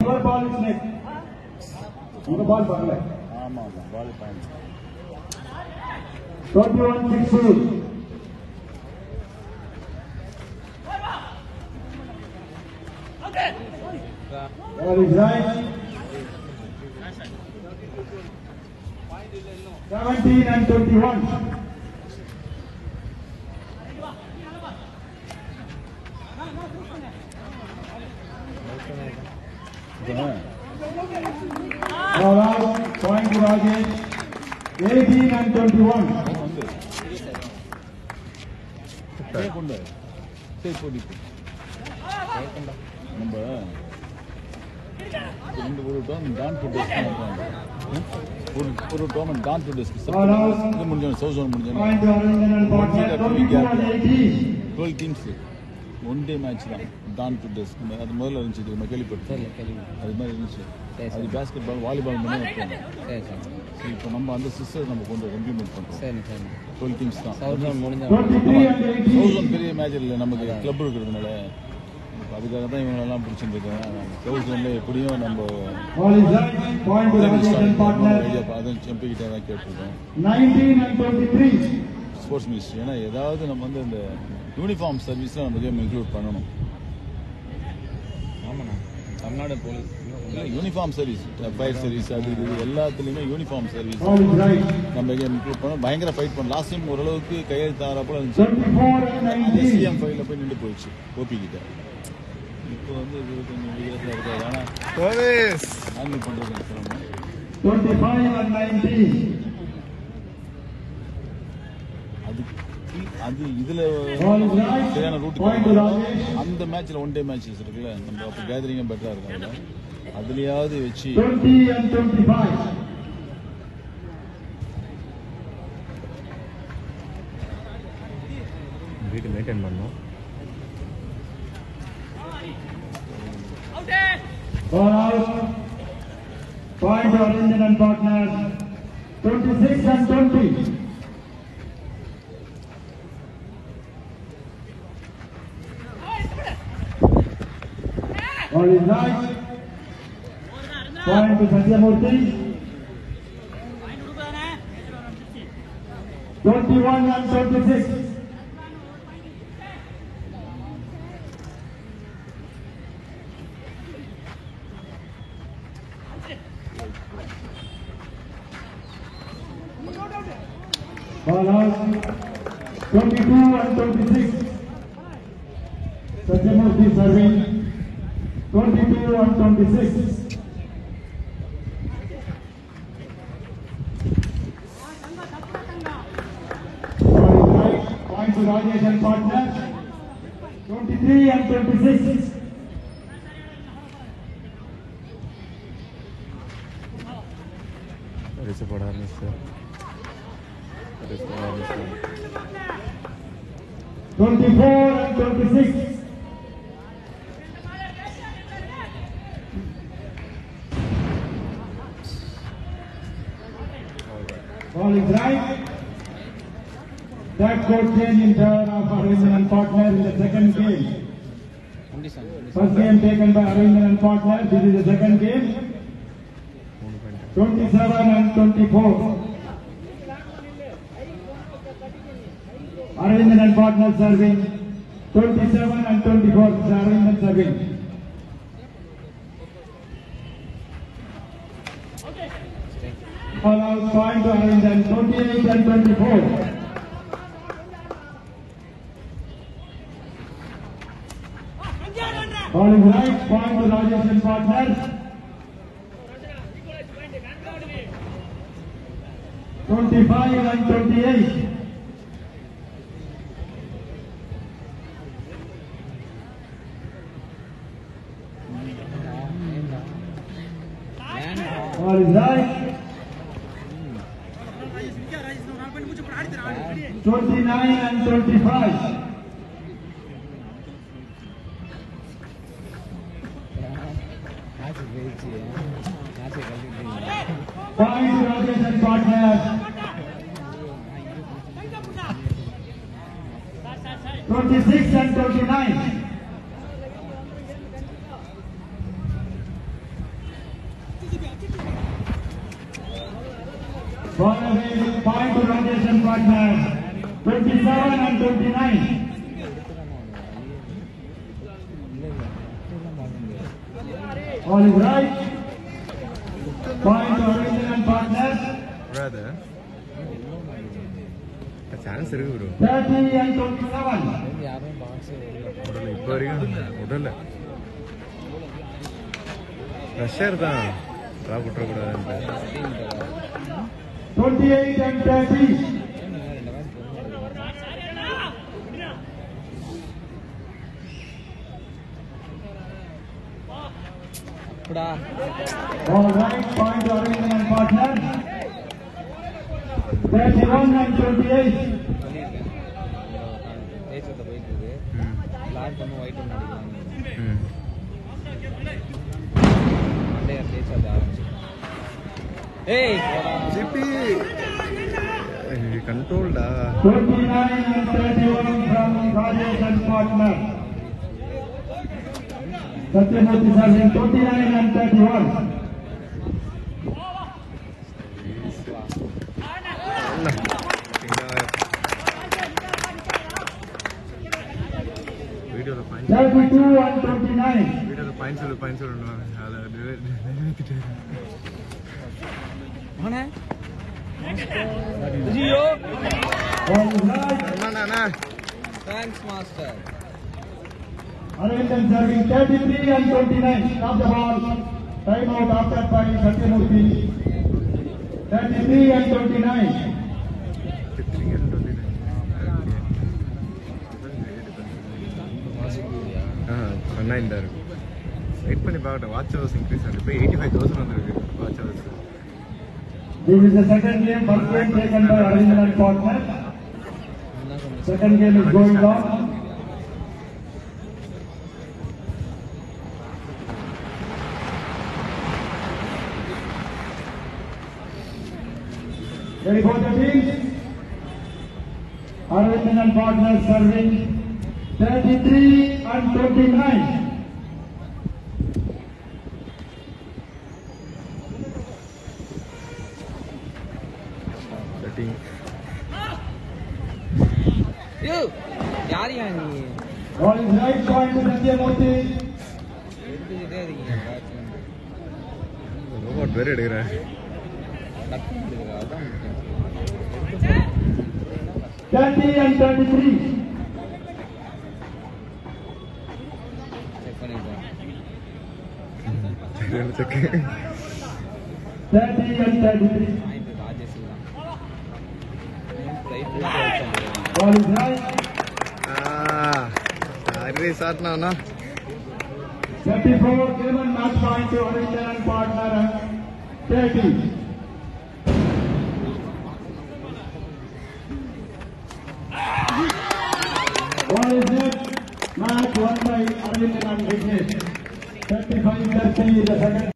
Your ball is net. Your ball ball. ஆமா ball point. 21-6. Ball is right. 17-21. Ball out. Point to Rajesh. 18-21. நம்ம ஒரு tournament டான் டு டெஸ்க் ஒரு டோர்னமெண்ட் டான் டு டெஸ்க் இது முடிஞ்சோம் சவுத் ஜோன் முடிஞ்சோம் 12 டீம்ஸ் ஒன் டே மேட்ச் தான் டான் டு டெஸ்க் அது முதல்ல இருந்துச்சு இது கேள்விப்பட்டேன் அது மாதிரி இருந்துச்சு அது பேஸ்கெட் பால் வாலிபால் பண்ணி வைப்பாங்க இப்போ நம்ம அந்த சிஸ்டர் நம்ம கொண்டு இம்ப்ளிமெண்ட் பண்ணுறோம் 12 டீம்ஸ் தான் சவுத் ஜோன் பெரிய மேட்ச் இல்லை நமக்கு கிளப் இருக்கிறதுனால அதுக்காக தான் இவங்களெல்லாம் பிடிச்சிருக்கேன் சவுத் ஜோனில் எப்படியும் நம்ம அதுவும் செம்பிக்கிட்டே தான் கேட்டிருக்கோம் ஸ்போர்ட்ஸ் மினிஸ்ட்ரி ஏன்னா ஏதாவது நம்ம வந்து இந்த யூனிஃபார்ம் சர்வீஸில் நம்ம கேம் இன்க்ளூட் பண்ணணும் ஆமாண்ணா Tamil Nadu police uniform service fire service அது இது எல்லாத்துலேயுமே யூனிஃபார்ம் சர்வீஸ் நம்ம கேம் இன்க்ளூட் பண்ணோம் பயங்கர ஃபைட் பண்ணோம் லாஸ்ட் டைம் ஓரளவுக்கு கையெழுத்தாகிறப்போ இருந்துச்சு சிஎம் ஃபைலில் போய் நின்று போயிடுச்சு ஓபிக்கிட்ட இப்போ வந்து இது கொஞ்சம் வித்தியாசமாக இருக்காது ஆனால் ஹேண்டில் பண்ணுறது சிரமம் அது இதுல சரியான ரூட் அந்த மேட்ச்ல ஒன் டே மேட்சஸ் இருக்குல்ல நம்ம அப்போ கேதரிங்கும் பெட்டரா இருக்காங்க அதுலயாவது வச்சு வீட்டு மெயின்டைன் பண்ணணும் Point for Indian and partners 26-20. Ball is right. Point to Satyamurthy. 21-26. Ball out. 22-26. Satyamurthy serving. 22-26. Point to Rajesh and partners. 23-26. Twenty-four and 26. Ball is right. That court change in turn of Arvind and partner in the second game. First game taken by Arvind and partner. This is the second game. 27-24. Arvind and partner serving. 27-24. Arvind serving. All out point to Arvind 28-24. Ball is right. Point to Rajesh and partners. 25-28. Ball is right. 29-25. Point to Rajesh and partners. 26-29. Ball away with point to Rajesh and partner. 27 and 29. All is right. Point to Arvind and partner. Brother. Chance இருக்கு bro. 30 and 27. உடல இப்ப வரைக்கும் உடல pressure தான் drop விட்டுற கூடாதுன்னு 28 and 30. All right, point to Arvind and partner. 31 and 28. controlled 29 and 31 from Rajesh and partner. Satyamurthy serving 29 and 31. Video the points. 32 and 29. Video the points All right. Thanks, master. Arvind serving 33 and 29. Stop the ball. Time out after by Satyamurthy. 33 and 29. அண்ணா இந்த wait பண்ணி பார்க்கட்டும் watch hours increase ஆகுது இப்போ 85,000 வந்திருக்கு watch hours. This is the second game. First game taken by Arvind and partner. Second game is going on. Ready for the team? Arvind and partner serving 33 and 29. Setting. You, யார் நீ? Ball is right point to Satyamurthy. எடுத்துக்கிட்டே இருக்கீங்க. Robot வேற எடுக்கிறேன். அதான் 30 and 33. Check பண்ணிட்டேன். Check 30 and 33. Point Rajesh தான். Ball is right. அரே சாட்னா 34 given match point to Arvind and partner. 30. Ball is net. Match won by Arvind and Vignesh. 35-30 is the second.